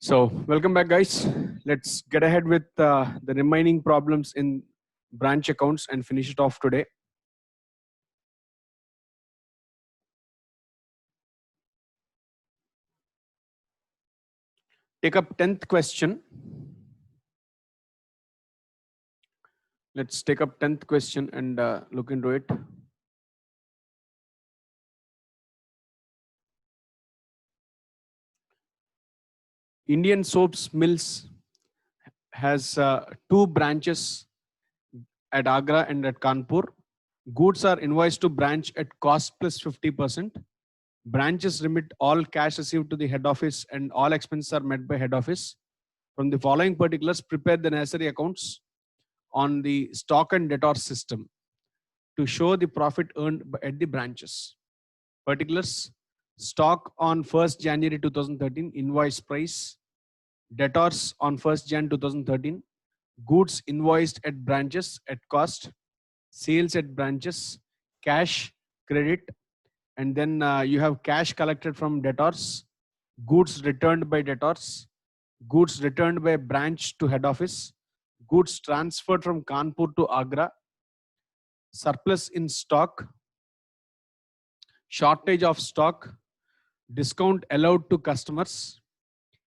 So welcome back, guys. Let's get ahead with the remaining problems in branch accounts and finish it off today. Take up 10th question. Let's take up 10th question and look into it. Indian Soaps Mills has two branches at Agra and at Kanpur. Goods are invoiced to branch at cost plus 50%. Branches remit all cash received to the head office and all expenses are met by head office. From the following particulars, prepare the necessary accounts on the stock and debtor system to show the profit earned at the branches. Particulars: stock on 1st January 2013, invoice price; debtors on 1st Jan 2013, goods invoiced at branches at cost; sales at branches, cash, credit, and then you have cash collected from debtors, goods returned by debtors, goods returned by branch to head office, goods transferred from Kanpur to Agra, surplus in stock, shortage of stock, discount allowed to customers,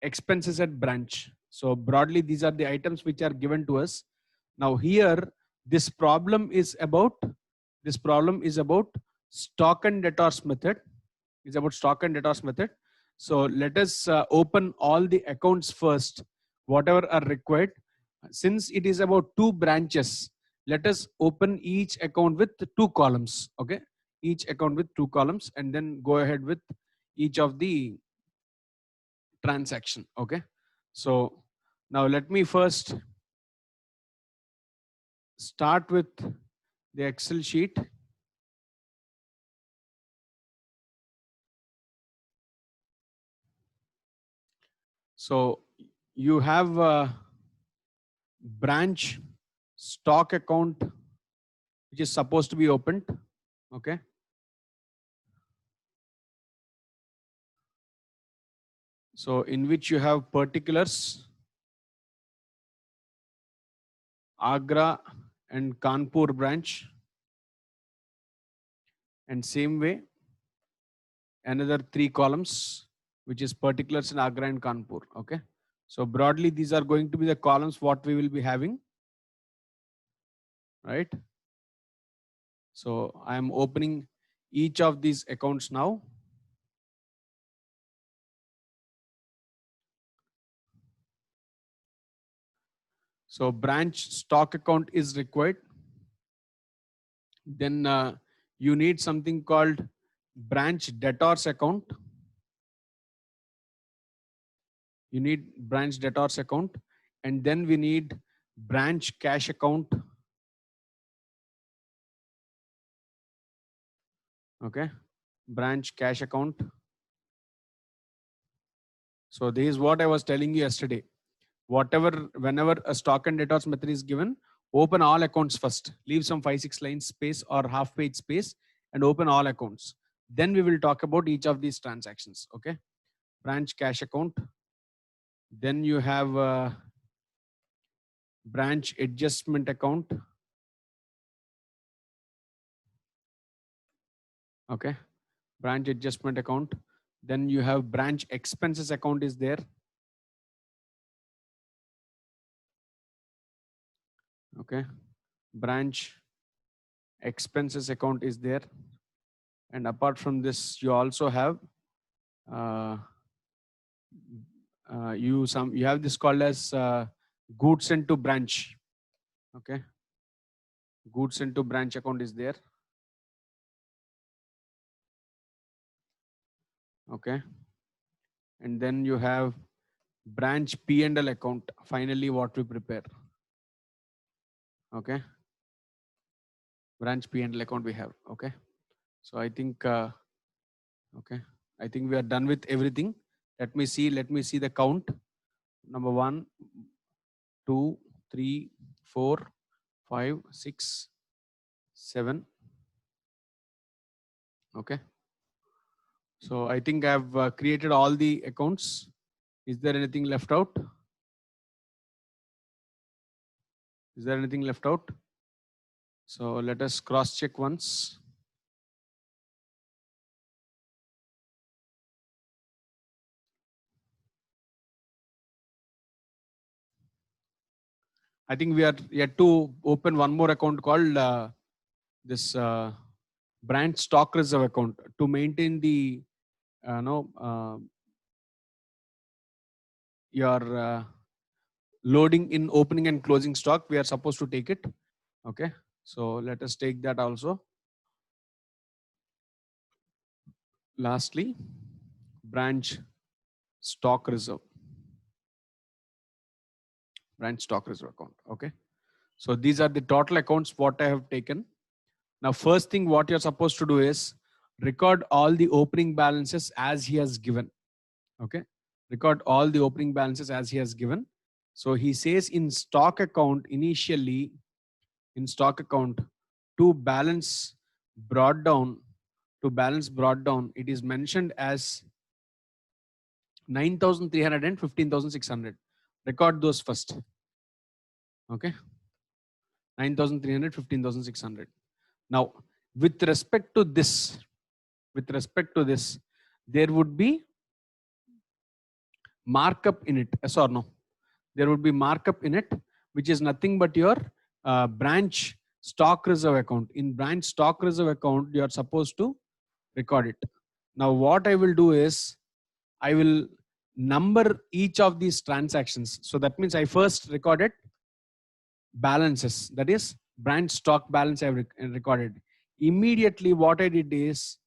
expenses at branch. So broadly, these are the items which are given to us. Now here, this problem is about stock and debtors method. It's about stock and debtors method. So let us open all the accounts first, whatever are required. Since it is about two branches, let us open each account with two columns. Okay, each account with two columns, and then go ahead with each of the transaction. Okay, so now let me first start with the Excel sheet. So you have a branch stock account which is supposed to be opened. Okay, so in which you have particulars, Agra and Kanpur branch, and same way another three columns which is particulars in Agra and Kanpur. Okay, so broadly these are going to be the columns what we will be having, right? So I am opening each of these accounts now. So branch stock account is required. Then you need something called branch debtors account. You need branch debtors account, and then we need branch cash account. Okay, branch cash account. So this is what I was telling you yesterday. Whenever a stock and debtors method is given, open all accounts first. Leave some 5-6 lines space or half page space and open all accounts. Then we will talk about each of these transactions. Okay, branch cash account. Then you have branch adjustment account. Okay, branch adjustment account. Then you have branch expenses account is there. Okay, branch expenses account is there. And apart from this, you also have you have this called as goods sent to branch. Okay, goods sent to branch account is there. Okay, and then you have branch P&L account. Finally, what we prepare. Okay, branch P&L account we have. Okay, so I think okay, I think we are done with everything. Let me see the count. Number 1, 2, 3, 4, 5, 6, 7. Okay, so I think I have created all the accounts. Is there anything left out? Is there anything left out? So let us cross check once. I think we are yet to open one more account called this branch stock reserve account to maintain the your loading in opening and closing stock. We are supposed to take it. Okay, so let us take that also. Lastly, branch stock reserve. Branch stock reserve account. Okay, so these are the total accounts what I have taken. Now, first thing what you're supposed to do is record all the opening balances as he has given. Okay, record all the opening balances as he has given. So he says in stock account initially, in stock account to balance brought down, it is mentioned as 9,300 and 15,600. Record those first. Okay, 9,300, 15,600. Now, with respect to this, there would be markup in it. Yes or no? There would be markup in it, which is nothing but your branch stock reserve account. In branch stock reserve account, you are supposed to record it. Now, what I will do is I will number each of these transactions. So that means I first recorded balances, that is branch stock balance I have recorded. Immediately what I did is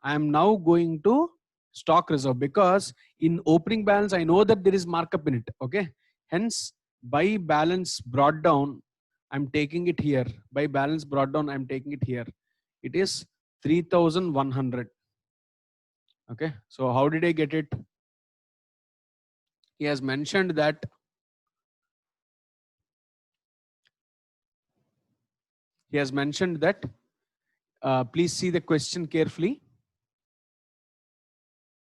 I am now going to stock reserve, because in opening balance I know that there is markup in it. Okay, hence by balance brought down I'm taking it here. By balance brought down I'm taking it here. It is 3,100. Okay, so how did I get it? He has mentioned that please see the question carefully.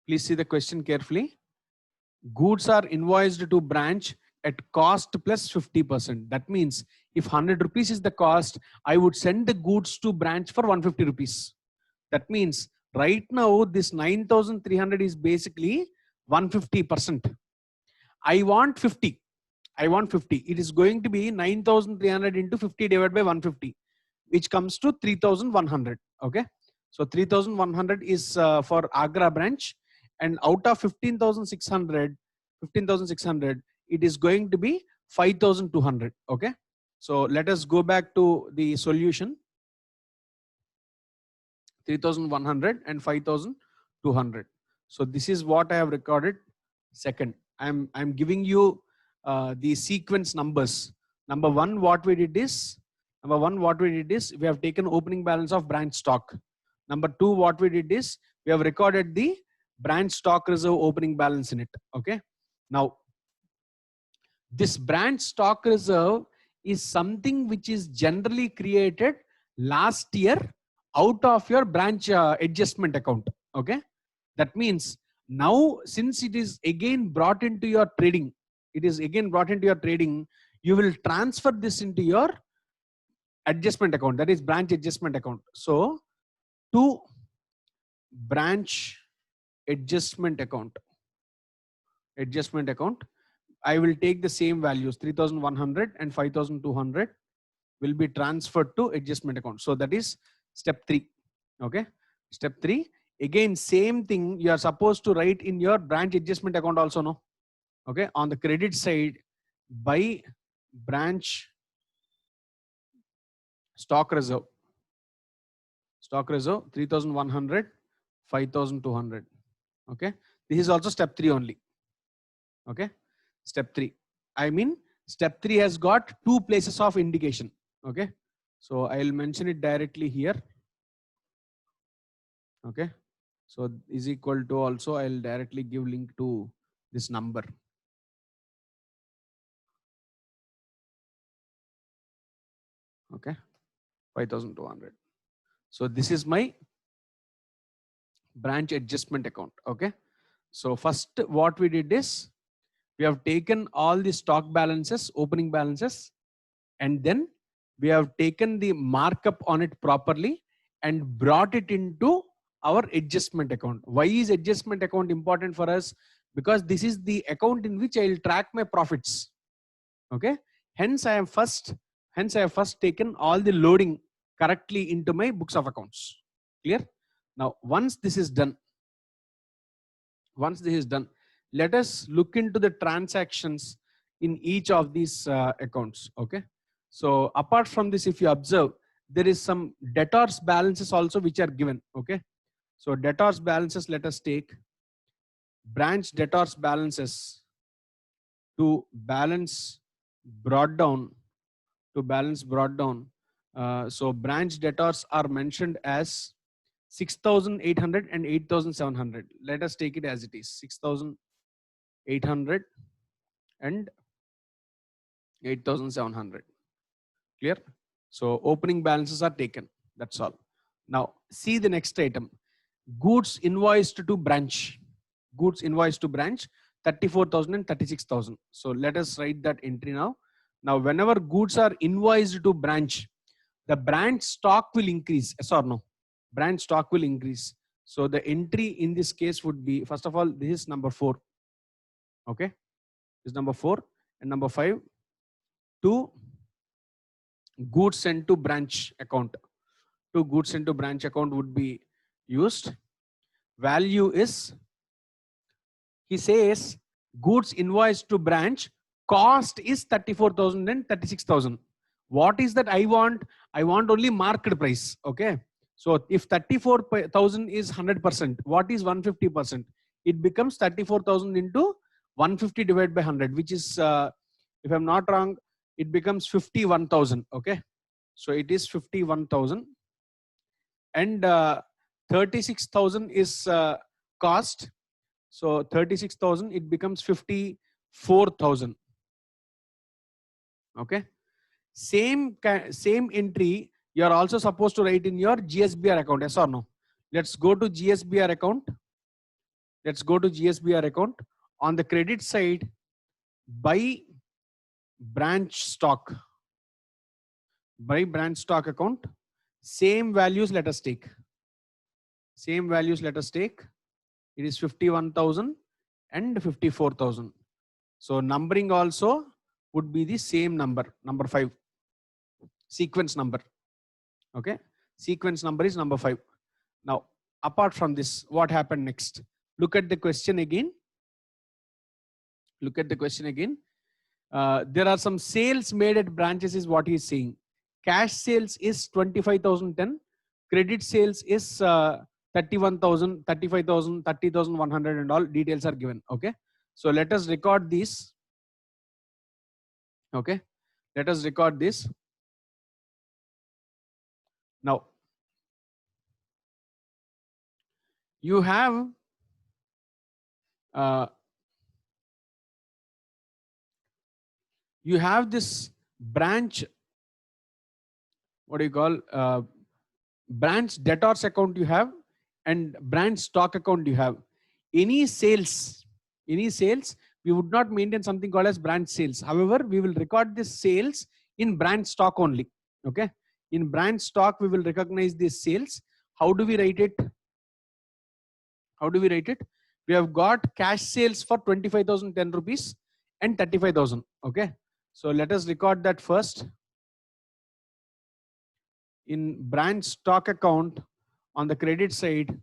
Please see the question carefully. Goods are invoiced to branch at cost plus 50%. That means if 100 rupees is the cost, I would send the goods to branch for 150 rupees. That means right now this 9,300 is basically 150%. I want 50. It is going to be 9,300 into 50 divided by 150, which comes to 3,100. Okay, so 3,100 is for Agra branch, and out of 15,600, it is going to be 5,200. Okay, so let us go back to the solution. 3,100 and 5,200. So this is what I have recorded. Second, I'm giving you the sequence numbers. Number one, what we did is we have taken opening balance of branch stock. Number two, what we did is we have recorded the branch stock reserve opening balance in it. Okay, now this branch stock reserve is something which is generally created last year out of your branch adjustment account. Okay, that means now since it is again brought into your trading, you will transfer this into your adjustment account, that is branch adjustment account. So to branch adjustment account, I will take the same values, 3,100 and 5,200 will be transferred to adjustment account. So that is step 3. Okay, step 3, again same thing you are supposed to write in your branch adjustment account also. No, okay, on the credit side, by branch stock reserve 3,100, 5,200. Okay, this is also step 3 only. Okay, step 3, I mean step 3 has got 2 places of indication. Okay, so I'll mention it directly here. Okay, so is equal to, also I'll directly give link to this number. Okay, 5,200. So this is my branch adjustment account. Okay, so first what we did is We have taken all the stock balances, opening balances, and then we have taken the markup on it properly and brought it into our adjustment account. Why is adjustment account important for us? Because this is the account in which I will track my profits. Okay. Hence I have first taken all the loading correctly into my books of accounts. Clear? Now, once this is done, let us look into the transactions in each of these accounts. Okay. So apart from this, if you observe, there is some debtors balances also which are given. Okay. So debtors balances, let us take branch debtors balances to balance brought down. So branch debtors are mentioned as 6,800 and 8,700. Let us take it as it is, 6,800 and 8,700. Clear? So opening balances are taken. That's all. Now see the next item. Goods invoiced to branch. Goods invoiced to branch, 34,000 and 36,000. So let us write that entry now. Now whenever goods are invoiced to branch, the branch stock will increase. Yes or no? Branch stock will increase. So the entry in this case would be, first of all, this is number 4. Okay. This is number 4 and number 5. 2 goods sent to branch account. 2 goods sent to branch account would be used. Value is, he says, goods invoiced to branch, cost is 34,000 and 36,000. What is that I want? I want only market price. Okay. So if 34,000 is 100%, what is 150%? It becomes 34,000 into 150 divided by 100, which is, if I'm not wrong, it becomes 51,000. Okay. So it is 51,000 and 36,000 is cost. So 36,000, it becomes 54,000. Okay. Same entry you are also supposed to write in your GSBR account. Yes or no? Let's go to GSBR account. On the credit side, by branch stock account, same values let us take. It is 51,000 and 54,000. So numbering also would be the same number 5, sequence number. Okay. Sequence number is number 5. Now, apart from this, what happened next? Look at the question again. There are some sales made at branches is what he is saying. Cash sales is 25,010. Credit sales is 31,000, 35,000, 30,100 and all details are given. Okay. So let us record these. Okay. Let us record this. Now, you have this branch, what do you call, branch debtors account you have and branch stock account you have. Any sales, we would not maintain something called as branch sales. However, we will record this sales in branch stock only. Okay. In branch stock, we will recognize these sales. How do we write it? We have got cash sales for 25,010 rupees and 35,000. Okay. So let us record that first. In branch stock account on the credit side,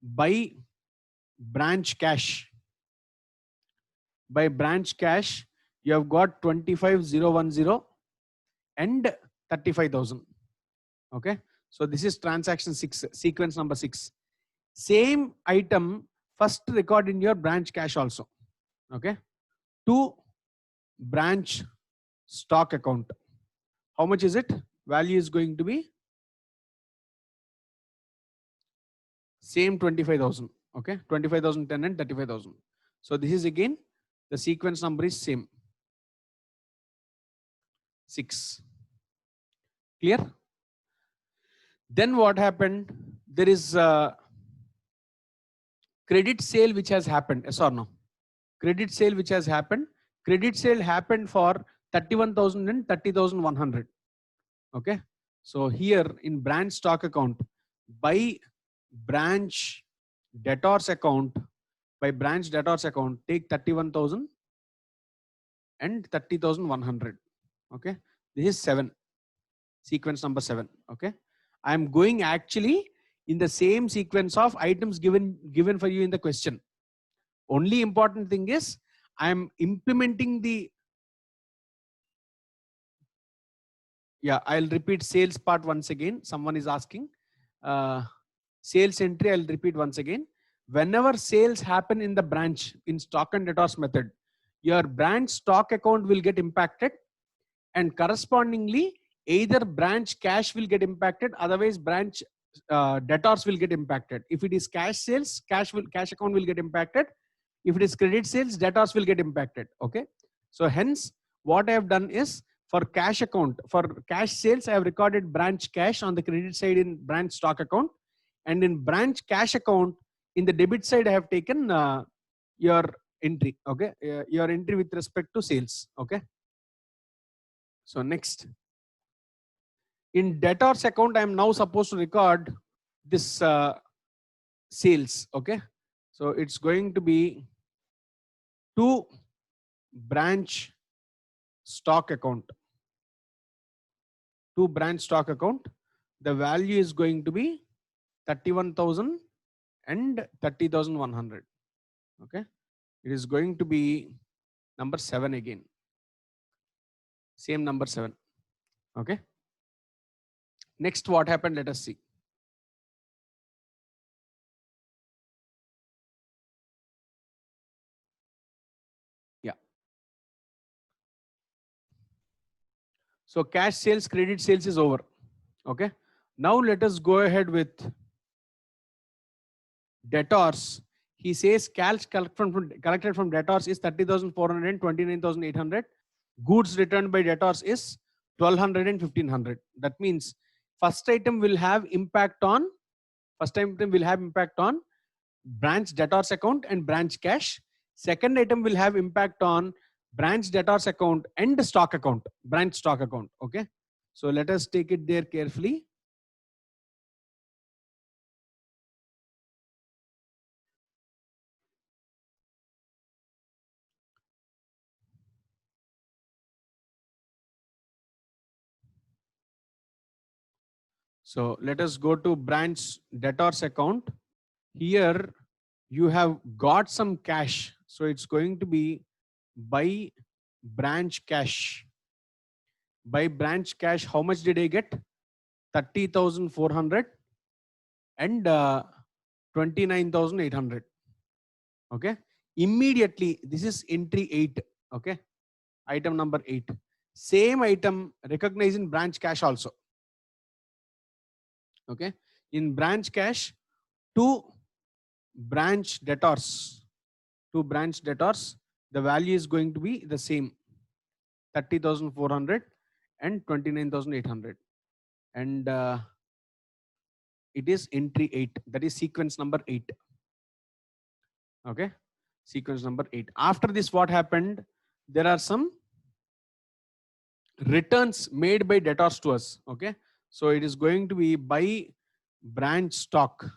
by branch cash, you have got 25,010 and 35,000. Okay. So this is transaction 6, sequence number 6. Same item first record in your branch cash also. Okay. To branch stock account. How much is it? Value is going to be same 25,000. Okay. 25,010 and 35,000. So this is again the sequence number is same. 6. Clear? Then what happened? There is a credit sale which has happened. Yes or no? Credit sale which has happened. credit sale happened for 31,000 and 30,100. Okay. So here in branch stock account, by branch debtors account, take 31,000 and 30,100. Okay. This is 7, sequence number 7. Okay. I am going actually in the same sequence of items given for you in the question. Only important thing is I am implementing the, yeah, I'll repeat sales part once again. Someone is asking. Sales entry, I'll repeat once again. Whenever sales happen in the branch in stock and debtors method, your branch stock account will get impacted, and correspondingly either branch cash will get impacted, otherwise branch debtors will get impacted. If it is cash sales, cash account will get impacted. If it is credit sales, debtors will get impacted. Okay. So hence what I have done is, for cash account, for cash sales, I have recorded branch cash on the credit side in branch stock account, and in branch cash account in the debit side I have taken your entry. Okay. Your entry with respect to sales. Okay. So next, in debtors account, I am now supposed to record this sales. Okay. So it's going to be to branch stock account. To branch stock account, the value is going to be 31,000 and 30,100. Okay. It is going to be number 7 again. Same number 7. Okay. Next, what happened? Let us see. Yeah. So cash sales, credit sales is over. Okay. Now let us go ahead with debtors. He says cash collected from debtors is 30,400 and 29,800. Goods returned by debtors is 1,200 and 1,500. That means first item will have impact on branch debtors account and branch cash. Second item will have impact on branch debtors account and stock account, branch stock account. Okay. So let us take it there carefully. So let us go to branch debtors account. Here you have got some cash. So it's going to be by branch cash. By branch cash, how much did I get? 30,400 and 29,800. Okay. Immediately, this is entry 8. Okay. Item number 8. Same item recognized in branch cash also. Okay. In branch cash, to branch debtors, the value is going to be the same, 30,400 and 29,800. And it is entry 8. That is sequence number 8. Okay. Sequence number 8. After this, what happened? There are some returns made by debtors to us. Okay. So it is going to be by branch stock.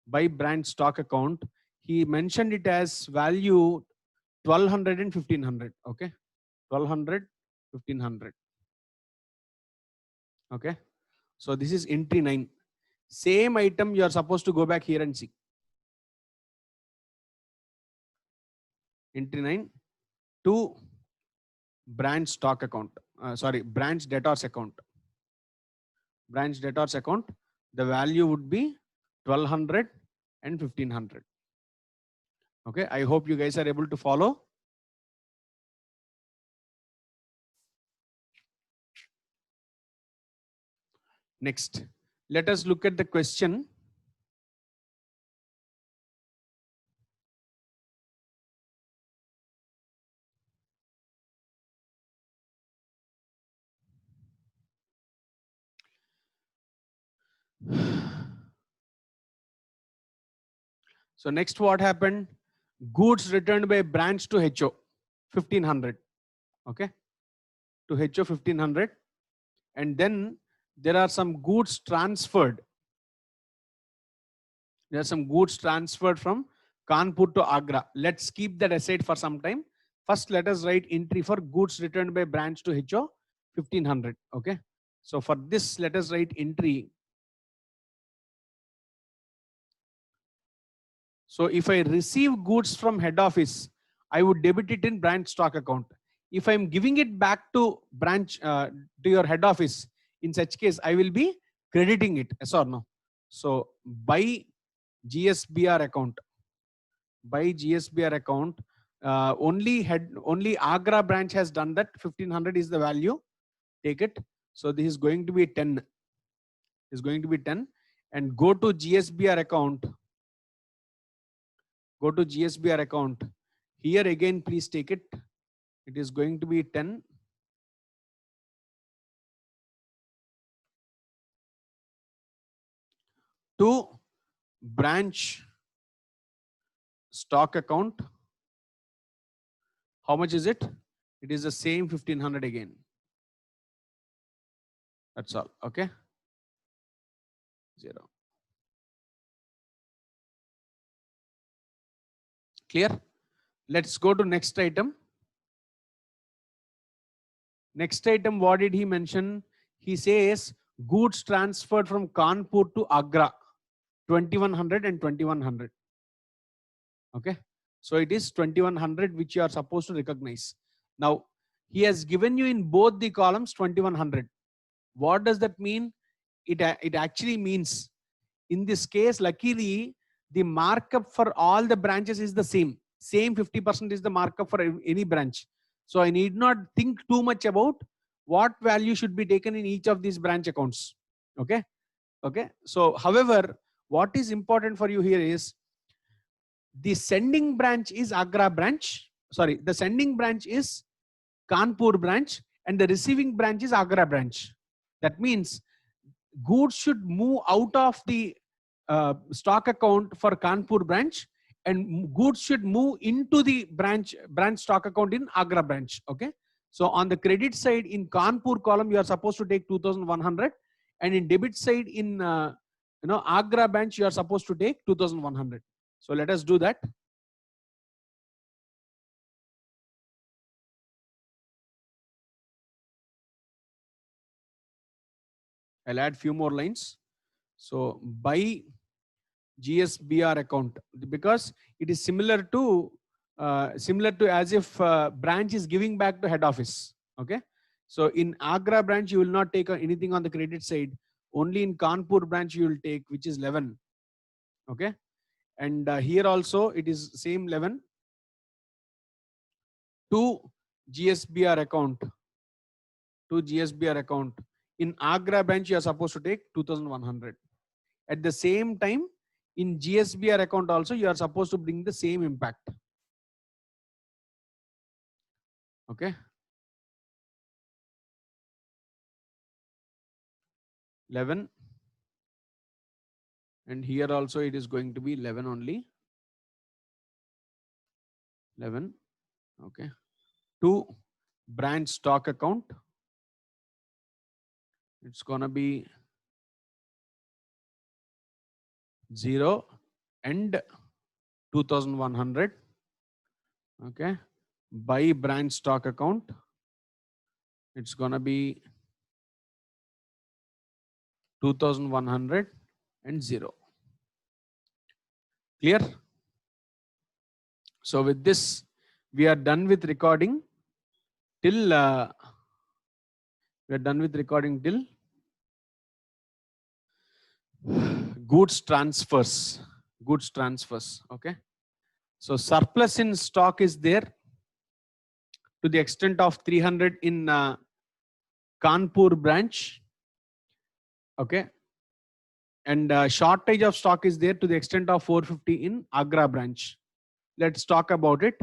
By branch stock account, he mentioned it as value 1,200 and 1,500. Okay. 1,200, 1,500. Okay. So this is entry 9. Same item you are supposed to go back here and see. Entry 9 to branch stock account. Branch debtors account. Branch debtors account. The value would be 1,200 and 1,500. Okay. I hope you guys are able to follow. Next, let us look at the question. So next, what happened? Goods returned by branch to HO. 1500. Okay, to HO 1500. And then there are some goods transferred. There are some goods transferred from Kanpur to Agra. Let's keep that aside for some time. First, let us write entry for goods returned by branch to HO 1500. Okay. So for this, let us write entry. So if I receive goods from head office, I would debit it in branch stock account. If I'm giving it back to branch, to your head office, in such case, I will be crediting it. Yes or no? So by GSBR account, only Agra branch has done that. 1500 is the value. Take it. So this is going to be 10. Is going to be 10. And go to GSBR account. Go to GSBR account. Here again, please take it. It is going to be 10. To branch stock account. How much is it? It is the same 1500 again. That's all. Okay. 0. Clear? Let's go to next item. Next item, what did he mention? He says goods transferred from Kanpur to Agra, 2100 and 2100. Okay. So it is 2100 which you are supposed to recognize. Now, he has given you in both the columns 2100. What does that mean? It actually means, in this case, luckily, the markup for all the branches is the same. Same 50% is the markup for any branch. So I need not think too much about what value should be taken in each of these branch accounts. Okay. Okay. So, however, what is important for you here is the sending branch is Agra branch. Sorry, the sending branch is Kanpur branch and the receiving branch is Agra branch. That means goods should move out of the stock account for Kanpur branch and goods should move into the branch stock account in Agra branch. Okay. So on the credit side in Kanpur column, you are supposed to take 2100, and in debit side in Agra branch, you are supposed to take 2100. So let us do that. I'll add few more lines. So by GSBR account, because it is similar to as if branch is giving back to head office. Okay. So in Agra branch, you will not take anything on the credit side. Only in Kanpur branch you will take, which is 11. Okay. And here also it is same 11 to GSBR account. To GSBR account. In Agra branch, you are supposed to take 2100. At the same time, in GSBR account also, you are supposed to bring the same impact. Okay. 11. And here also it is going to be 11 only. 11. Okay. To branch stock account. It's going to be 0 and 2100. Okay. By branch stock account, it's going to be 2100 and 0. Clear? So with this, we are done with recording till goods transfers. Goods transfers. Okay. So surplus in stock is there to the extent of 300 in Kanpur branch. Okay. And shortage of stock is there to the extent of 450 in Agra branch. Let's talk about it.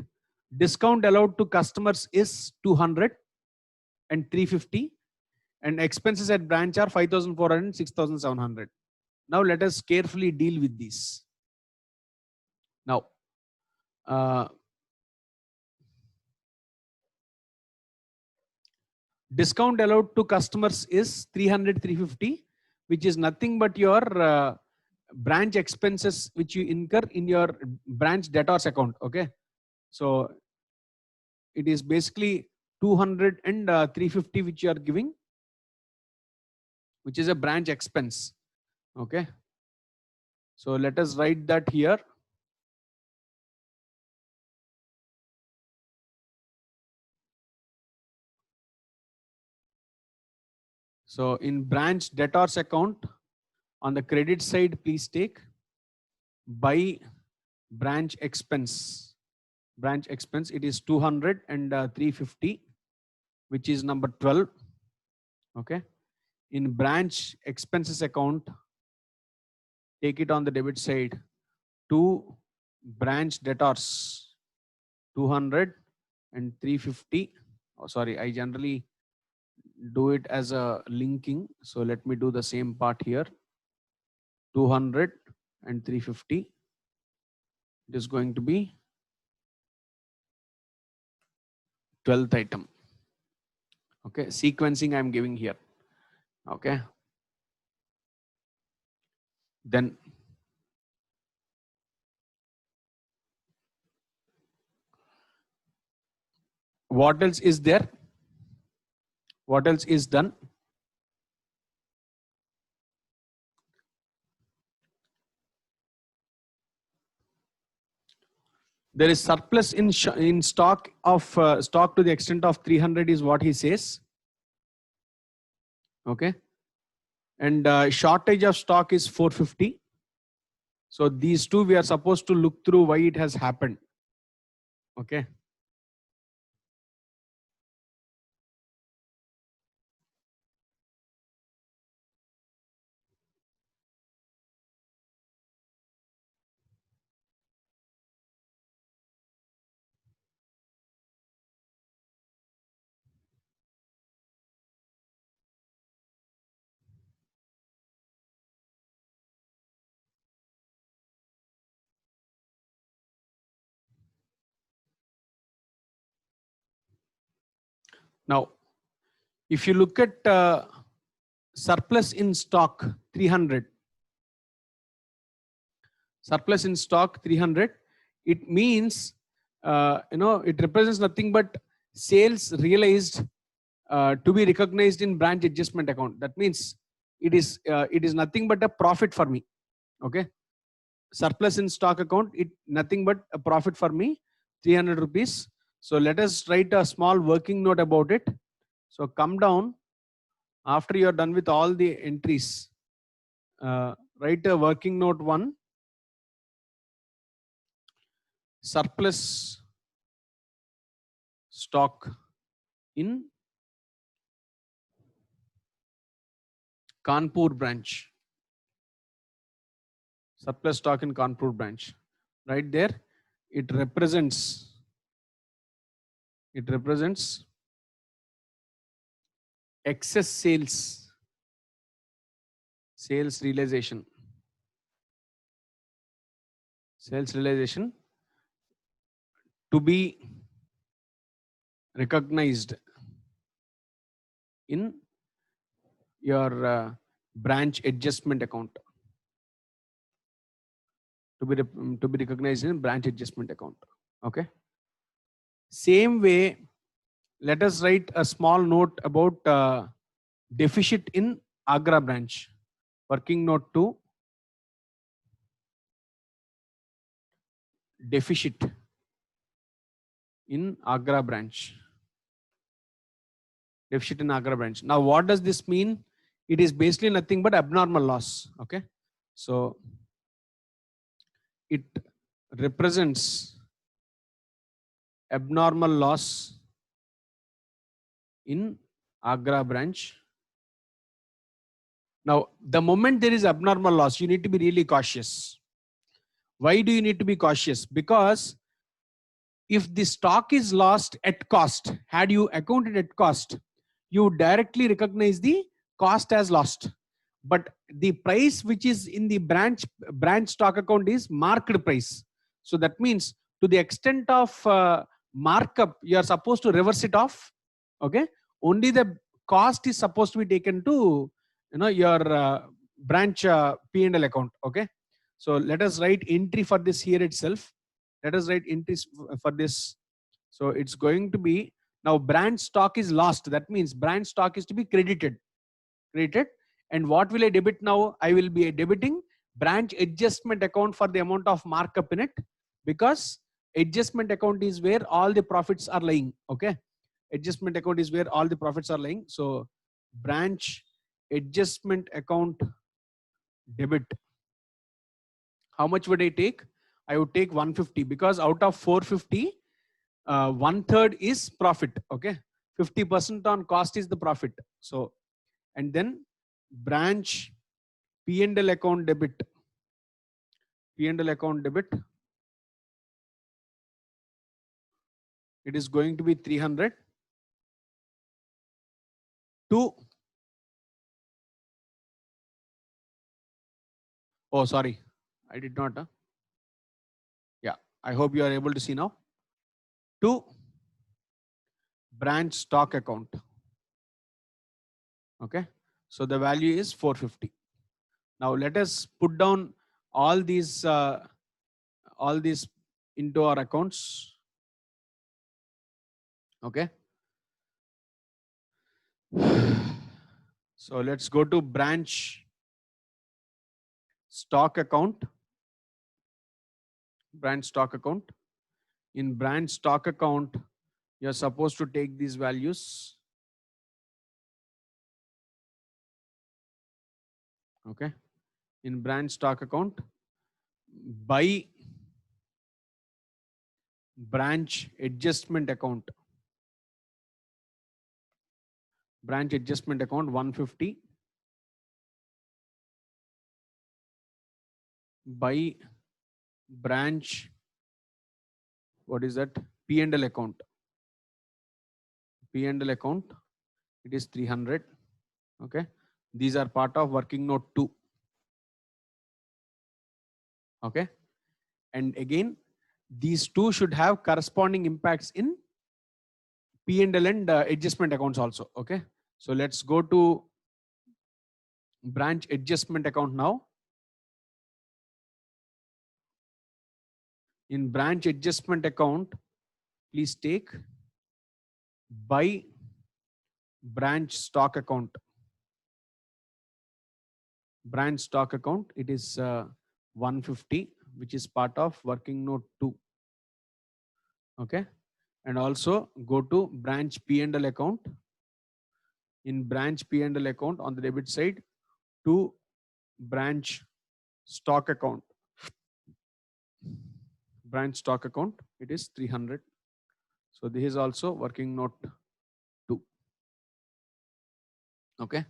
Discount allowed to customers is 200 and 350, and expenses at branch are 5,400 and 6,700. Now let us carefully deal with these. Now, discount allowed to customers is 300, 350, which is nothing but your branch expenses which you incur in your branch debtors account. Okay, so it is basically 200 and 350 which you are giving, which is a branch expense. Okay, so let us write that here. So in branch debtors account, on the credit side, please take by branch expense. Branch expense, it is 200 and 350, which is number 12. Okay. In branch expenses account, take it on the debit side to branch debtors, 200 and 350. Oh, sorry, I generally do it as a linking. So let me do the same part here. 200 and 350. It is going to be 12th item. Okay, sequencing I am giving here. Okay. Then what else is there? What else is done? There is surplus in stock of stock to the extent of 300 is what he says. Okay. And shortage of stock is 450. So these two we are supposed to look through why it has happened. Okay. Now, if you look at surplus in stock 300, surplus in stock 300, it means it represents nothing but sales realized to be recognized in branch adjustment account. That means it is nothing but a profit for me. Okay, surplus in stock account, it nothing but a profit for me, 300 rupees. So let us write a small working note about it. So come down after you are done with all the entries. Write a working note 1. Surplus stock in Kanpur branch. Surplus stock in Kanpur branch. Right there, it represents excess sales realization. Sales realization to be recognized in your branch adjustment account. To be recognized in branch adjustment account. Okay. Same way, let us write a small note about deficit in Agra branch. Working note 2. Deficit in Agra branch. Deficit in Agra branch. Now, what does this mean? It is basically nothing but abnormal loss. Okay. So it represents abnormal loss in Agra branch. Now, the moment there is abnormal loss, you need to be really cautious. Why do you need to be cautious? Because if the stock is lost at cost, had you accounted at cost, you directly recognize the cost as lost. But the price which is in the branch stock account is marked price. So that means to the extent of markup, you are supposed to reverse it off. Okay. only the cost is supposed to be taken to your branch P&L account. Okay, so let us write entry for this here itself. Let us write entries for this. So it's going to be, now branch stock is lost. That means branch stock is to be credited. And what will I debit now? I will be debiting branch adjustment account for the amount of markup in it, because adjustment account is where all the profits are lying. Okay, adjustment account is where all the profits are lying. So branch adjustment account debit. How much would I take? I would take 150, because out of 450, 1/3 is profit. Okay, 50% on cost is the profit. So, and then branch P&L account debit. P&L account debit. It is going to be 300 to, oh sorry, I did not. Yeah, I hope you are able to see now. To branch stock account. Okay, so the value is 450. Now let us put down all these into our accounts. Okay, so let's go to branch stock account. Branch stock account. In branch stock account, you're supposed to take these values. Okay, in branch stock account, by branch adjustment account. Branch adjustment account 150 by branch, what is that? P&L account. P&L account, it is 300. Okay, these are part of working note 2. Okay, and again these two should have corresponding impacts in P&L and adjustment accounts also. Okay, so let's go to branch adjustment account now. In branch adjustment account, please take by branch stock account. Branch stock account, it is 150, which is part of working note 2. Okay, and also go to branch P&L account. In branch P&L account, on the debit side, to branch stock account. Branch stock account, it is 300. So this is also working note 2. Okay,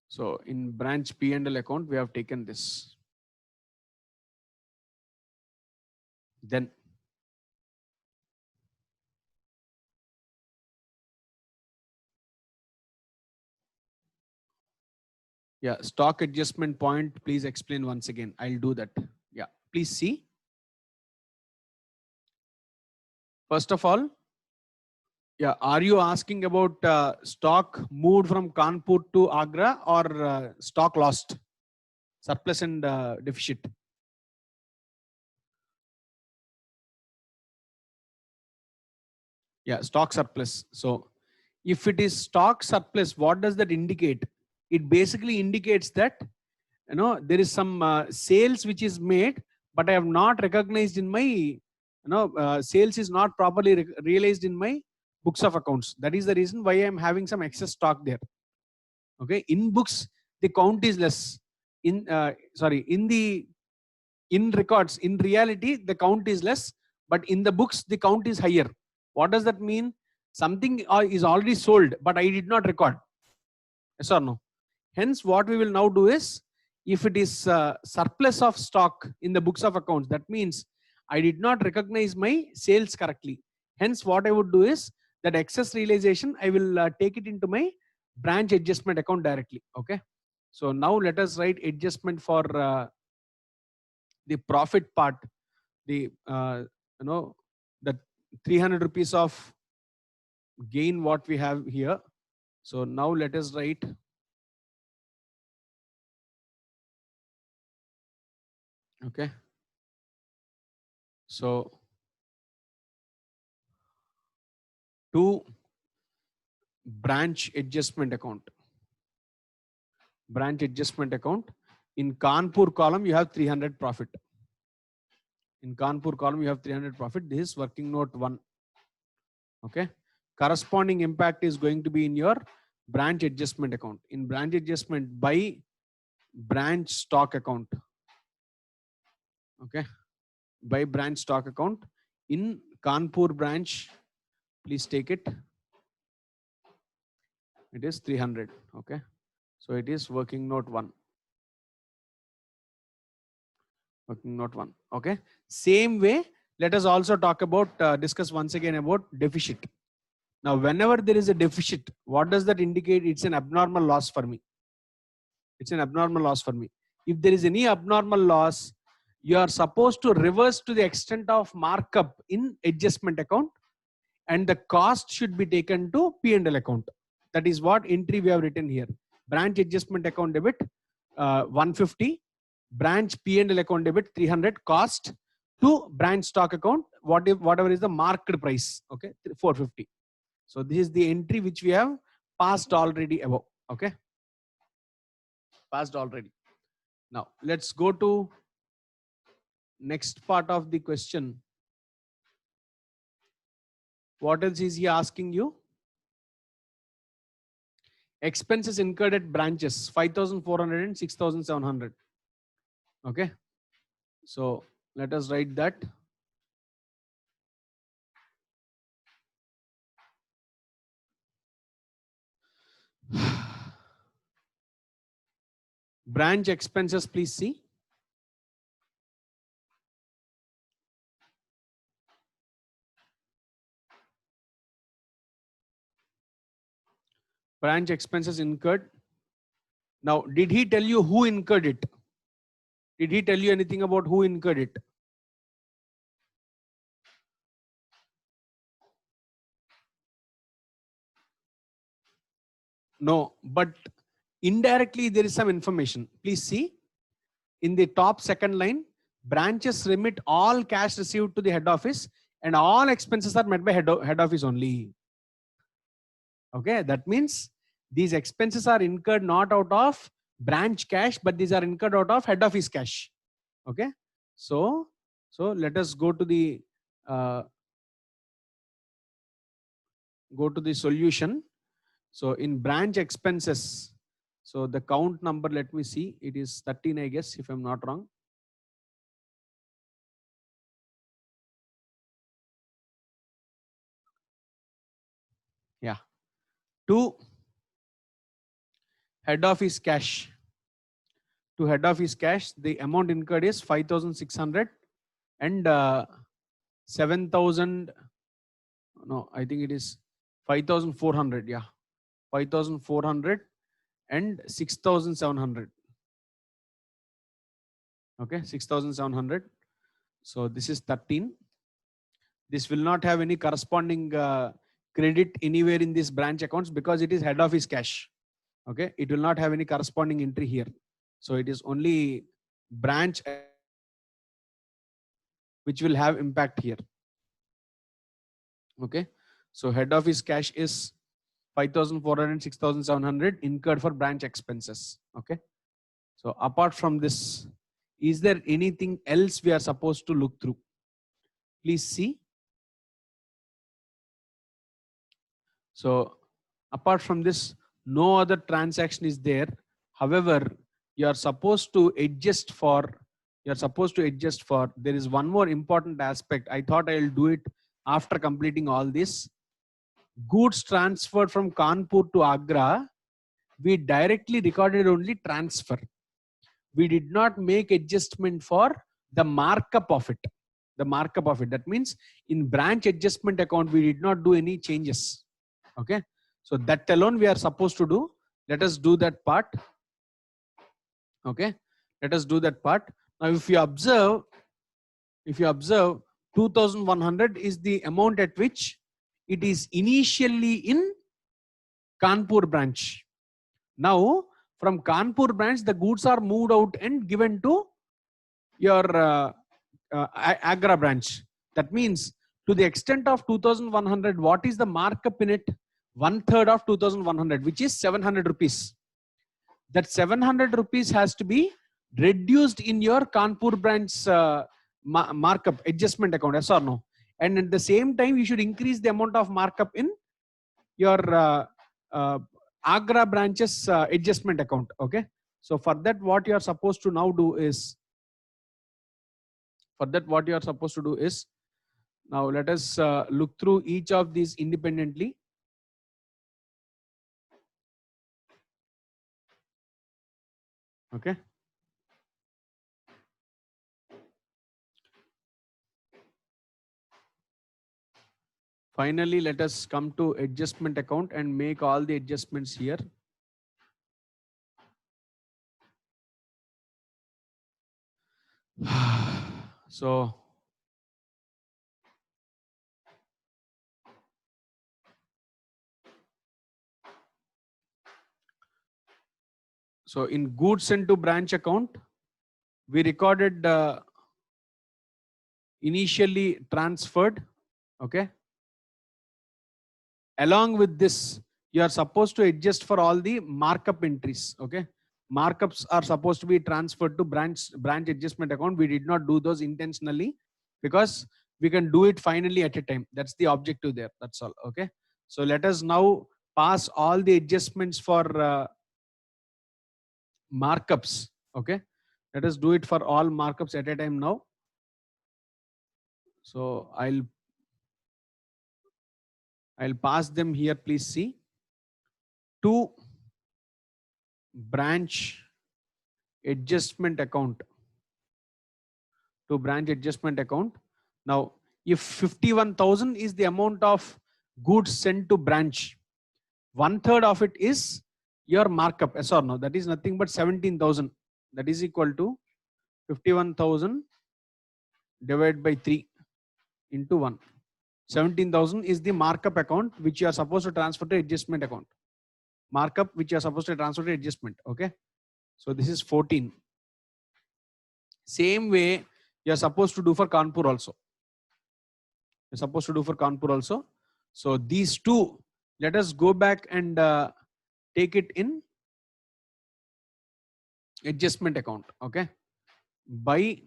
so in branch P&L account, we have taken this. Then yeah, stock adjustment point, please explain once again. I'll do that. Yeah, please see. First of all, yeah, are you asking about stock moved from Kanpur to Agra, or stock lost, surplus and deficit? Yeah, stock surplus. So if it is stock surplus, what does that indicate? It basically indicates that there is some sales which is made, but I have not recognized in my sales is not properly realized in my books of accounts. That is the reason why I am having some excess stock there. Okay, in books the count is less. In in records, in reality the count is less, but in the books the count is higher. What does that mean? Something is already sold, but I did not record. Yes or no? Hence, what we will now do is, if it is surplus of stock in the books of accounts, that means I did not recognize my sales correctly. Hence, what I would do is that excess realization, I will take it into my branch adjustment account directly. Okay. So now let us write adjustment for the profit part. The the 300 rupees of gain what we have here. So now let us write okay. So to branch adjustment account. Branch adjustment account. In Kanpur column, you have 300 profit. In Kanpur column, you have 300 profit. This is working note 1. Okay. Corresponding impact is going to be in your branch adjustment account. In branch adjustment by branch stock account. Okay. By branch stock account. In Kanpur branch, please take it. It is 300. Okay. So it is working note 1. Working note 1. Okay. Same way, let us also talk about, discuss once again about deficit. Now, whenever there is a deficit, what does that indicate? It's an abnormal loss for me. It's an abnormal loss for me. If there is any abnormal loss, you are supposed to reverse to the extent of markup in adjustment account, and the cost should be taken to P&L account. That is what entry we have written here. Branch adjustment account debit 150, branch P&L account debit 300, cost to branch stock account whatever is the marked price. Okay, 450. So this is the entry which we have passed already above. Okay, passed already. Now let's go to next part of the question. What else is he asking you? Expenses incurred at branches 5,400 and 6,700. Okay, so let us write that. Branch expenses, please see. Branch expenses incurred. Now, did he tell you who incurred it? Did he tell you anything about who incurred it? No, but indirectly there is some information. Please see in the top second line, branches remit all cash received to the head office and all expenses are met by head office only. Okay, that means these expenses are incurred not out of branch cash, but these are incurred out of head office cash. Okay, so let us go to the solution. So in branch expenses, so the count number, let me see, it is 13, I guess, if I'm not wrong. Yeah, to head office cash. To head office cash, the amount incurred is 5,600 and 7,000. No, I think it is 5,400. Yeah, 5,400 and 6,700. Okay, 6,700. So this is 13. This will not have any corresponding credit anywhere in this branch accounts because it is head office cash. Okay, it will not have any corresponding entry here. So it is only branch which will have impact here. Okay, so head office cash is 5,400, 6,700 incurred for branch expenses. Okay, so apart from this, is there anything else we are supposed to look through? Please see. So apart from this, no other transaction is there. However, you are supposed to adjust for, there is one more important aspect. I thought I will do it after completing all this. Goods transferred from Kanpur to Agra, we directly recorded only transfer. We did not make adjustment for the markup of it. The markup of it. That means in branch adjustment account, we did not do any changes. Okay. So that alone we are supposed to do. Let us do that part. Okay. Let us do that part. Now, if you observe 2,100 is the amount at which it is initially in Kanpur branch. Now, from Kanpur branch, the goods are moved out and given to your Agra branch. That means to the extent of 2100, what is the markup in it? 1/3 of 2100, which is 700 rupees. That 700 rupees has to be reduced in your Kanpur branch markup adjustment account, yes or no? And at the same time, you should increase the amount of markup in your Agra branches adjustment account. Okay. So for that, what you are supposed to now do is, now let us look through each of these independently. Okay. Finally, let us come to adjustment account and make all the adjustments here. So in goods sent to branch account, we recorded initially transferred. Okay. Along with this, you are supposed to adjust for all the markup entries. Okay. Markups are supposed to be transferred to branch adjustment account. We did not do those intentionally because we can do it finally at a time. That's the objective there. That's all. Okay. So let us now pass all the adjustments for markups. Okay. Let us do it for all markups at a time now. So I'll pass them here. Please see. To branch adjustment account. To branch adjustment account. Now, if 51,000 is the amount of goods sent to branch, 1/3 of it is your markup. Yes or no? That is nothing but 17,000. That is equal to 51,000 divided by 3 into 1. 17,000 is the markup account which you are supposed to transfer to adjustment account. Markup which you are supposed to transfer to adjustment. Okay. So this is 14. Same way you are supposed to do for Kanpur also. You're supposed to do for Kanpur also. So these two, let us go back and take it in adjustment account. Okay. By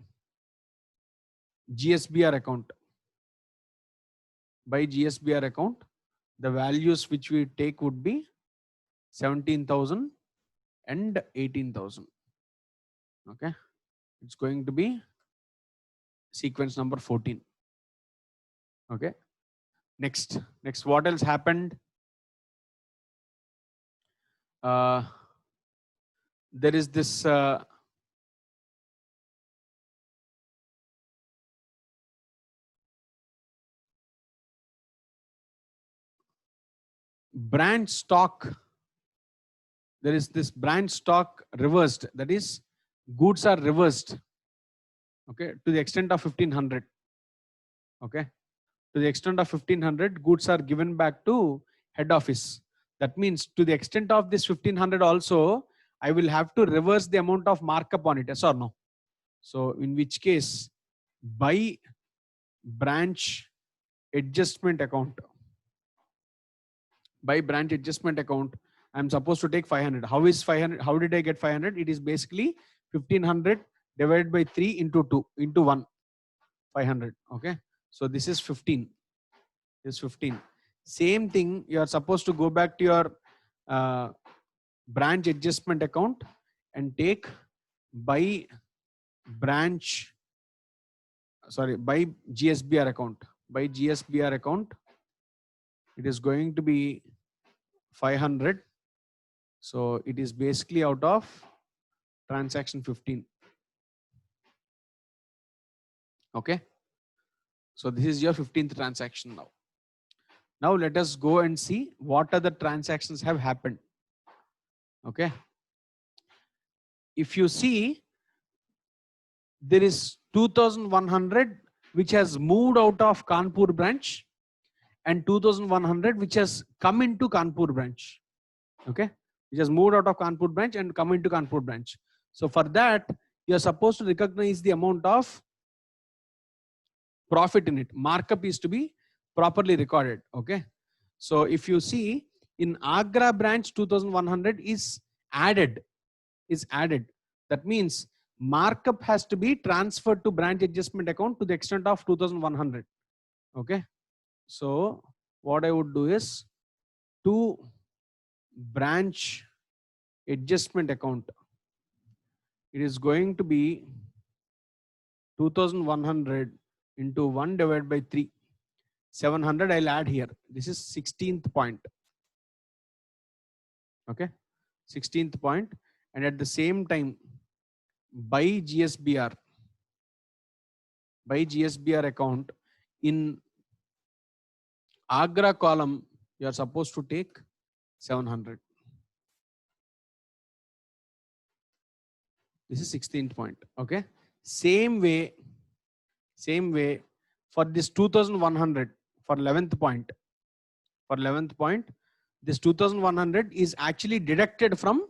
GSBR account. By GSBR account, the values which we take would be 17,000 and 18,000. Okay. It's going to be sequence number 14. Okay. Next, what else happened? There is this branch stock. There is this branch stock reversed. That is, goods are reversed. Okay, to the extent of 1,500. Okay, to the extent of 1,500, goods are given back to head office. That means to the extent of this 1,500 also, I will have to reverse the amount of markup on it. Yes or no? So in which case, by branch adjustment account. By branch adjustment account, I'm supposed to take 500. How is 500? How did I get 500? It is basically 1,500 divided by 3 into 2 into 1. 500. Okay. So this is 15. This is 15. Same thing. You are supposed to go back to your branch adjustment account and take by branch. Sorry, by GSBR account. By GSBR account, it is going to be 500. So it is basically out of transaction 15. Okay. So this is your 15th transaction now. Now let us go and see what other transactions have happened. Okay. If you see, there is 2,100 which has moved out of Kanpur branch and 2,100 which has come into Kanpur branch. Okay, which has moved out of Kanpur branch and come into Kanpur branch. So for that, you are supposed to recognize the amount of profit in it. Markup is to be properly recorded. Okay, so if you see in Agra branch, 2100 is added. That means markup has to be transferred to branch adjustment account to the extent of 2100. Okay, so what I would do is to branch adjustment account, it is going to be 2100 into 1 divided by 3. 700 I'll add here. This is 16th point. Okay, 16th point, and at the same time by GSBR account in Agra column, you are supposed to take 700. This is 16th point. Okay, same way for this 2100 for 11th point. This 2100 is actually deducted from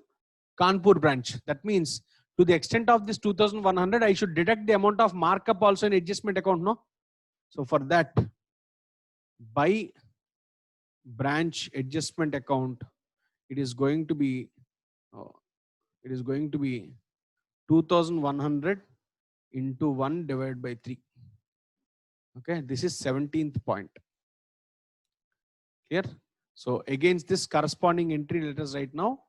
Kanpur branch. That means to the extent of this 2100, I should deduct the amount of markup also in adjustment account, no? So for that, by branch adjustment account, it is going to be 2100 into 1 divided by 3. Okay, this is 17th point. Clear? So against this corresponding entry, let us write now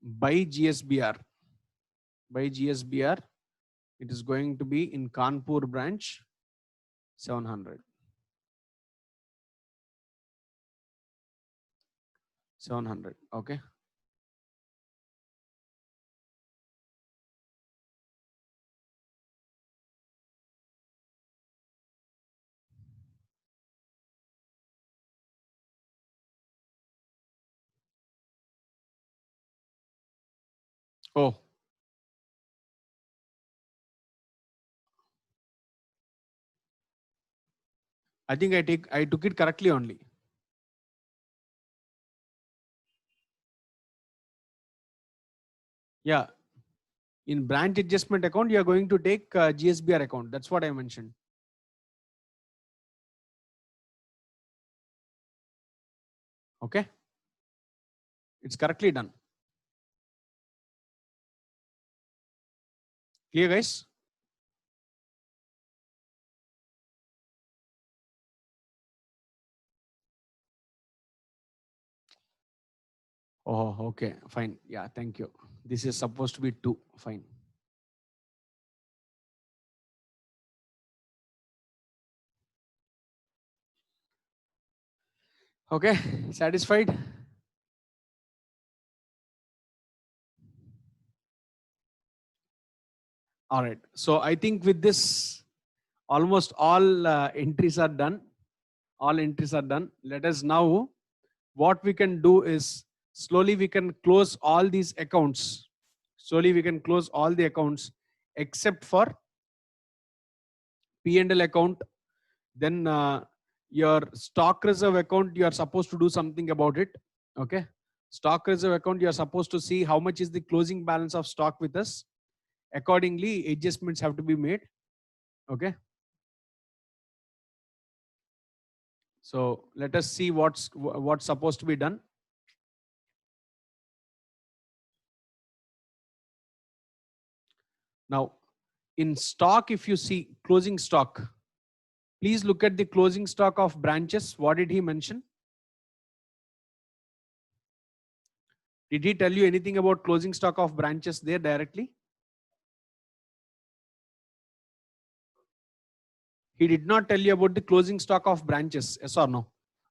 by GSBR. It is going to be in Kanpur branch 700. 700. Okay. Oh, I think I took it correctly only. Yeah. In branch adjustment account, you are going to take GSBR account. That's what I mentioned. Okay. It's correctly done. Clear, guys? Oh, okay. Fine. Yeah. Thank you. This is supposed to be 2. Fine. Okay. Satisfied? All right. So I think with this, almost all entries are done. All entries are done. Let us now, what we can do is slowly we can close all these accounts. Slowly we can close all the accounts except for P&L account. Then your stock reserve account, you are supposed to do something about it. Okay. Stock reserve account, you are supposed to see how much is the closing balance of stock with us. Accordingly, adjustments have to be made. Okay. So let us see what's supposed to be done. Now, in stock, if you see closing stock, please look at the closing stock of branches. What did he mention? Did he tell you anything about closing stock of branches there directly? He did not tell you about the closing stock of branches, yes or no?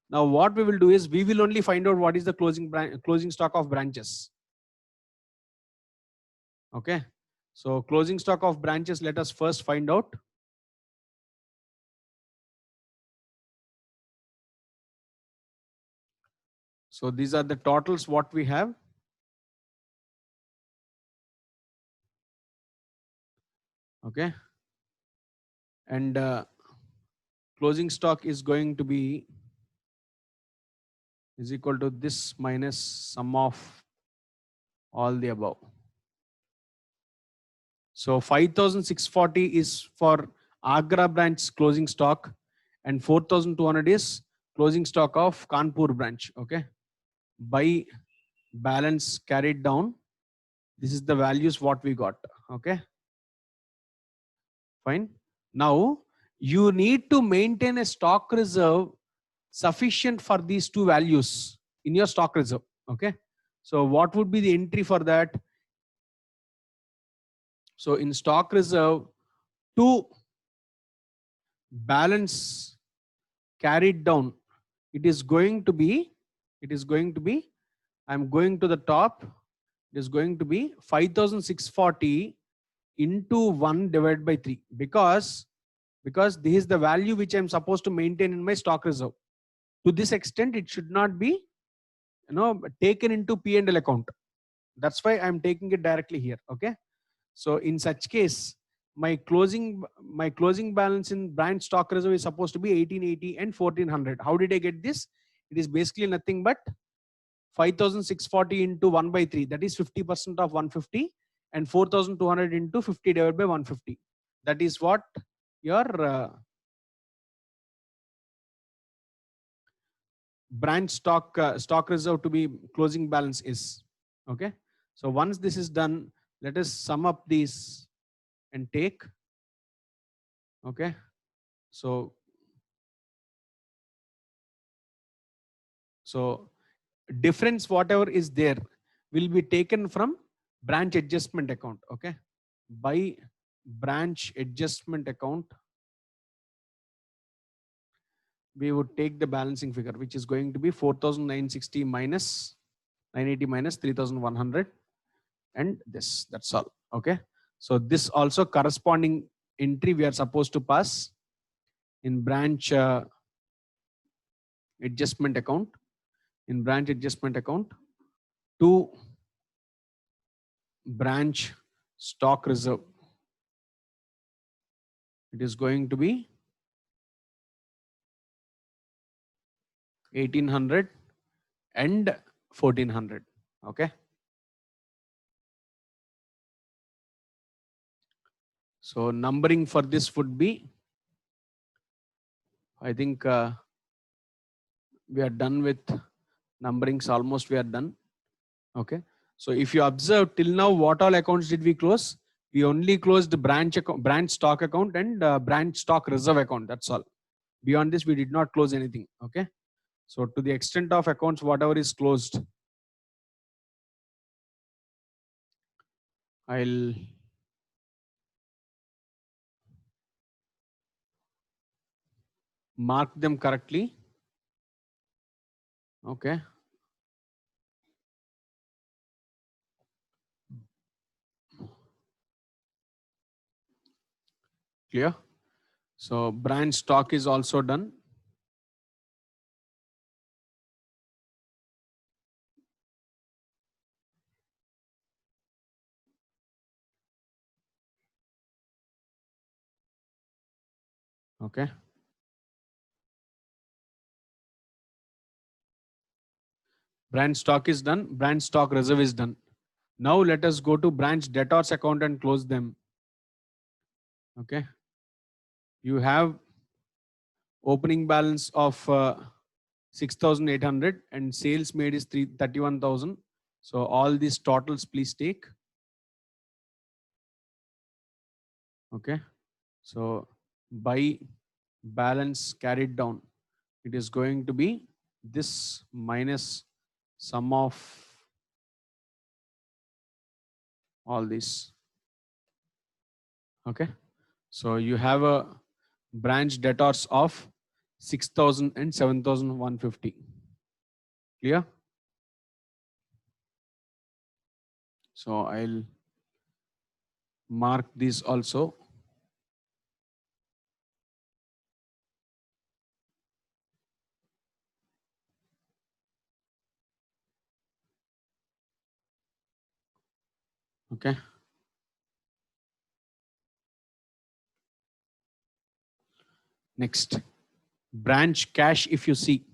Now what we will do is we will only find out what is the closing stock of branches. Okay. So closing stock of branches, let us first find out. So these are the totals what we have. Okay. And closing stock is going to be is equal to this minus sum of all the above. So 5,640 is for Agra branch closing stock and 4,200 is closing stock of Kanpur branch. Okay. By balance carried down, this is the values what we got. Okay. Fine. Now you need to maintain a stock reserve sufficient for these two values in your stock reserve. Okay. So what would be the entry for that? So in stock reserve, to balance carried down, it is going to be, I'm going to the top, it is going to be 5,640 into 1 divided by 3, because this is the value which I'm supposed to maintain in my stock reserve. To this extent, it should not be taken into P&L account. That's why I'm taking it directly here. Okay. So in such case, my closing balance in branch stock reserve is supposed to be 1880 and 1400. How did I get this? It is basically nothing but 5,640 into 1 by 3. That is 50% of 150, and 4,200 into 50 divided by 150. That is what your branch stock reserve to be closing balance is. Okay. So once this is done, let us sum up these and take. Okay. So difference whatever is there will be taken from branch adjustment account. Okay. By branch adjustment account, we would take the balancing figure, which is going to be 4,960 minus 980 minus 3,100, and this. That's all. Okay. So this also corresponding entry we are supposed to pass in branch adjustment account. In branch adjustment account to branch stock reserve, it is going to be 1,800 and 1,400. Okay. So numbering for this would be, I think we are done with numberings. Almost we are done. Okay. So if you observe till now, what all accounts did we close? We only closed the branch stock account and branch stock reserve account. That's all. Beyond this, we did not close anything. Okay. So to the extent of accounts, whatever is closed, I'll mark them correctly. Okay. Clear? So branch stock is also done. Okay. Branch stock is done. Branch stock reserve is done. Now let us go to branch debtors account and close them. Okay. You have opening balance of 6,800 and sales made is 31,000. So all these totals please take. Okay. So by balance carried down, it is going to be this minus sum of all these. Okay. So you have a branch debtors of 6,000 and 7,150. Clear? So I'll mark this also. Okay. Next, branch cash. If you see,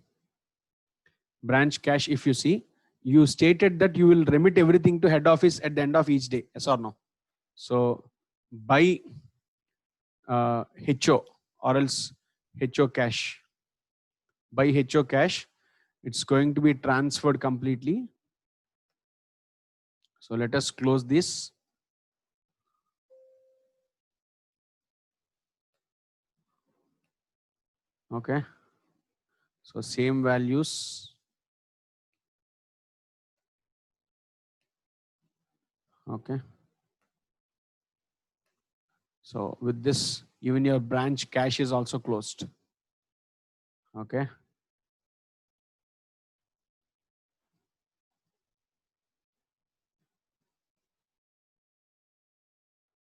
branch cash, if you see, you stated that you will remit everything to head office at the end of each day. Yes or no? So by HO or else HO cash, by HO cash, it's going to be transferred completely. So let us close this. Okay. So same values. Okay. So with this, even your branch cash is also closed. Okay.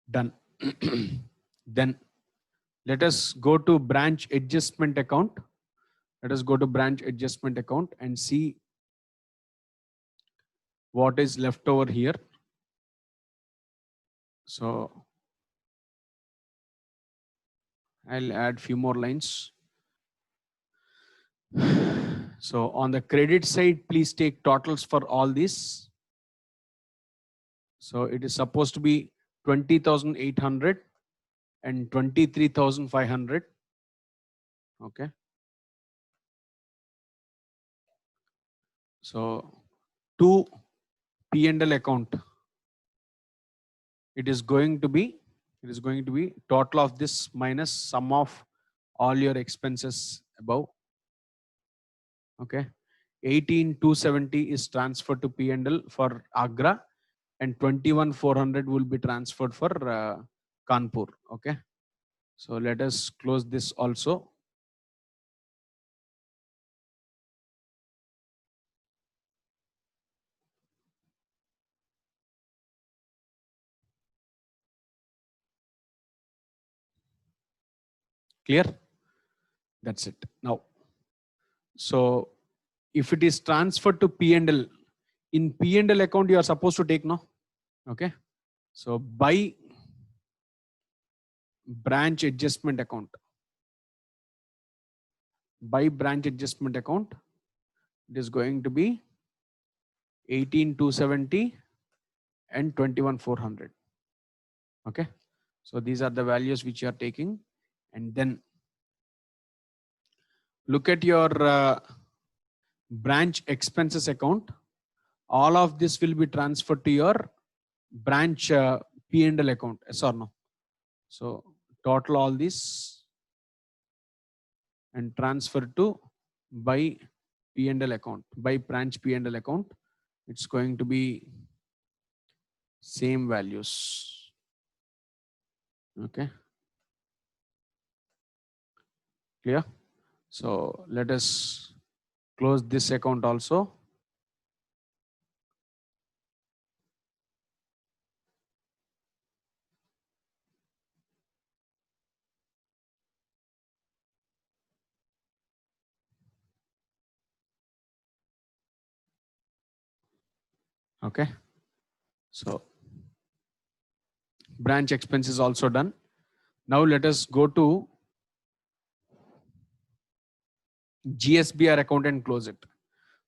Done. Then let us go to branch adjustment account. Let us go to branch adjustment account and see what is left over here. So I'll add few more lines. So on the credit side, please take totals for all these. So it is supposed to be 20,800 and 23,500. Okay. So to P&L account, it is going to be total of this minus sum of all your expenses above. Okay. 18,270 is transferred to P&L for Agra, and 21,400 will be transferred for Kanpur. Okay. So let us close this also. Clear? That's it. Now, so if it is transferred to P&L, in P&L account, you are supposed to take, no? Okay. So by branch adjustment account, it is going to be 18,270 and 21,400. Okay. So these are the values which you are taking, and then look at your branch expenses account. All of this will be transferred to your branch P&L account. Yes or no? So total all this and transfer to by P&L account, by branch P&L account. It's going to be same values. Okay. Clear? So let us close this account also. Okay. So branch expense is also done. Now let us go to GSBR account and close it.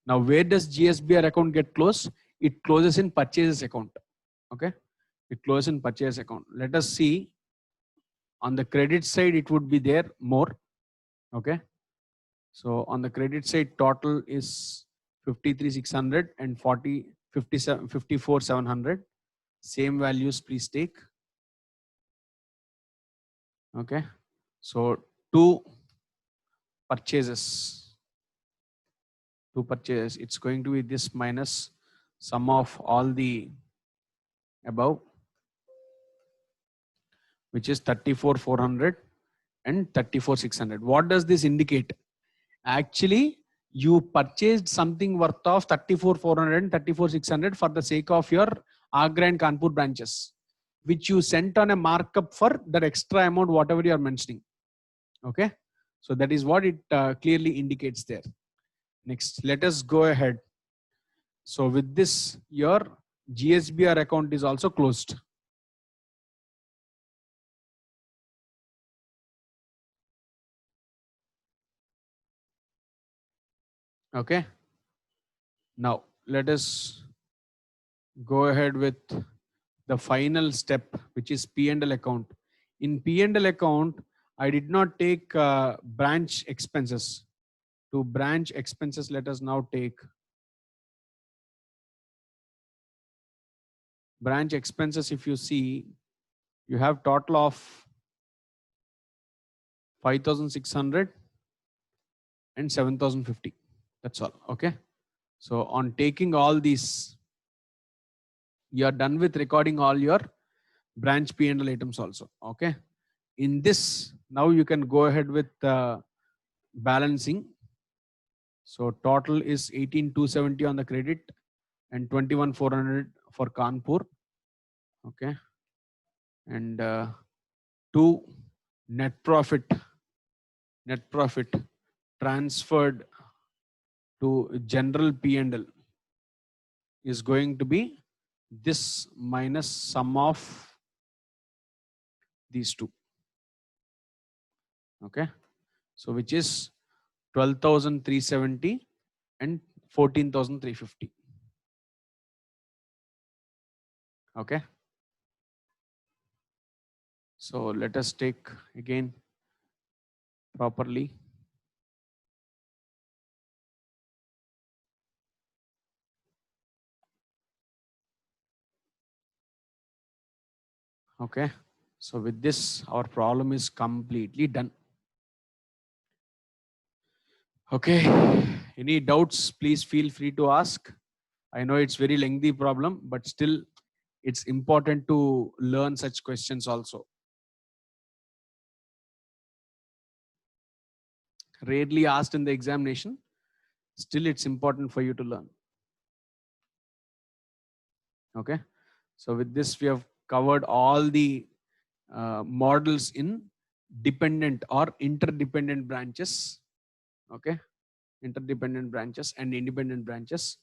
Now where does GSBR account get closed? It closes in purchases account. Okay. It closes in purchase account. Let us see on the credit side, it would be there more. Okay. So on the credit side, total is 53,600 and 54,700. Same values, please take. Okay. So two purchases, it's going to be this minus sum of all the above, which is 34,400 and 34,600. What does this indicate? Actually, you purchased something worth of 34,400 and 34,600 for the sake of your Agra and Kanpur branches, which you sent on a markup for that extra amount, whatever you are mentioning. Okay. So that is what it clearly indicates there. Next, let us go ahead. So with this, your GSBR account is also closed. Okay. Now let us go ahead with the final step, which is P&L account. In P&L account, I did not take branch expenses. To branch expenses, let us now take branch expenses. If you see, you have total of 5,600 and 7,050. That's all. Okay. So on taking all these, you are done with recording all your branch P&L items also. Okay. In this, now you can go ahead with balancing. So total is 18,270 on the credit and 21,400 for Kanpur. Okay. And two, net profit transferred to general P&L is going to be this minus sum of these two. Okay. So which is 12,370 and 14,350. Okay. So let us take again properly. Okay. So with this, our problem is completely done. Okay. Any doubts, please feel free to ask. I know it's very lengthy problem, but still it's important to learn such questions also. Rarely asked in the examination, still it's important for you to learn. Okay. So with this, we have covered all the models in dependent or interdependent branches. Okay. Interdependent branches and independent branches.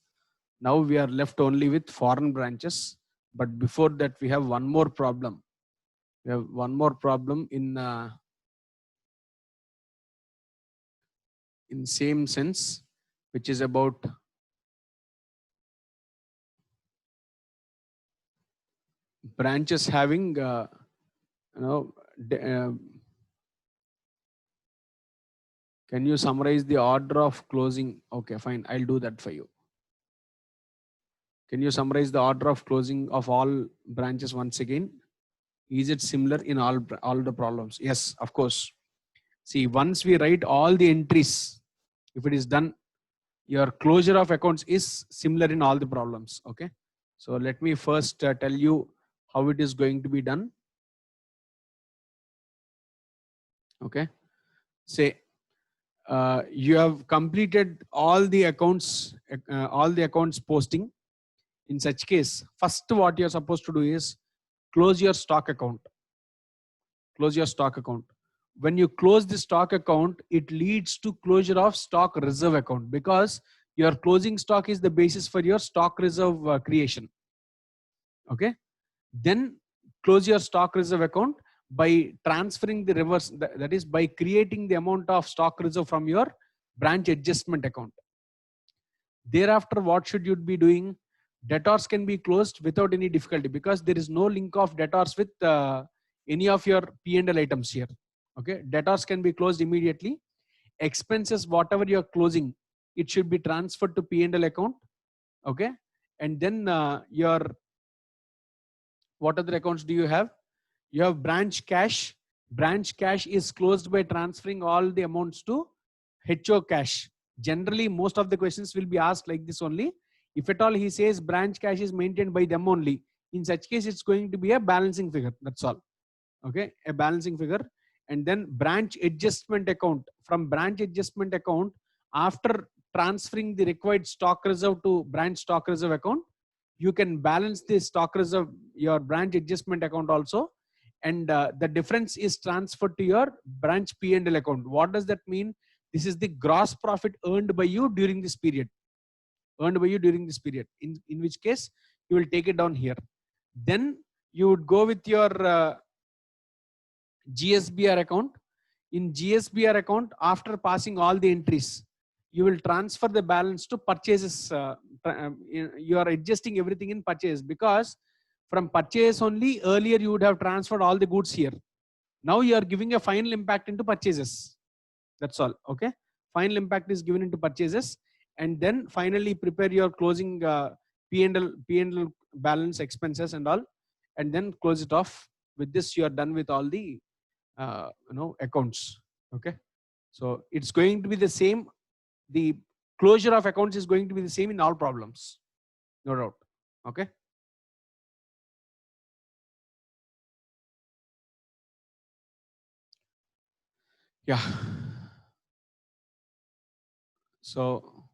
Now we are left only with foreign branches. But before that, we have one more problem. We have one more problem in same sense, which is about branches having can you summarize the order of closing? Okay, fine. I'll do that for you. Can you summarize the order of closing of all branches once again? Is it similar in all the problems? Yes, of course. See, once we write all the entries, if it is done, your closure of accounts is similar in all the problems. Okay. So let me first tell you how it is going to be done. Okay. Say you have completed all the accounts posting. In such case, first what you're supposed to do is close your stock account. Close your stock account. When you close the stock account, it leads to closure of stock reserve account, because your closing stock is the basis for your stock reserve creation. Okay. Then close your stock reserve account by transferring the reverse, that is by creating the amount of stock reserve from your branch adjustment account. Thereafter, what should you be doing? Debtors can be closed without any difficulty, because there is no link of debtors with any of your P&L items here. Okay, debtors can be closed immediately. Expenses, whatever you are closing, it should be transferred to P&L account. Okay, and then what other accounts do you have? You have branch cash. Branch cash is closed by transferring all the amounts to HO cash. Generally, most of the questions will be asked like this only. If at all he says branch cash is maintained by them only, in such case, it's going to be a balancing figure. That's all. Okay, a balancing figure. And then branch adjustment account. From branch adjustment account, after transferring the required stock reserve to branch stock reserve account, you can balance the stock reserve, your branch adjustment account also. And the difference is transferred to your branch P&L account. What does that mean? This is the gross profit earned by you during this period. In which case, you will take it down here. Then you would go with your GSBR account. In GSBR account, after passing all the entries, you will transfer the balance to purchases. You are adjusting everything in purchase, because from purchase only earlier you would have transferred all the goods here. Now you are giving a final impact into purchases. That's all. Okay. Final impact is given into purchases, and then finally prepare your closing P&L balance, expenses and all, and then close it off. With this, you are done with all the accounts. Okay. So it's going to be the same. The closure of accounts is going to be the same in all problems, no doubt. Okay. Yeah. So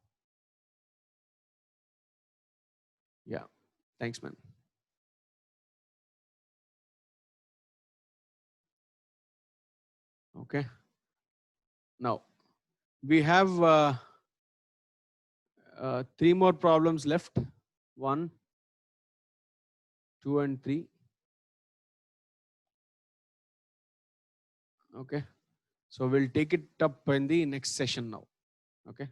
yeah, thanks, man. Okay. Now we have three more problems left. 1, 2, and 3. Okay. So we'll take it up in the next session now. Okay.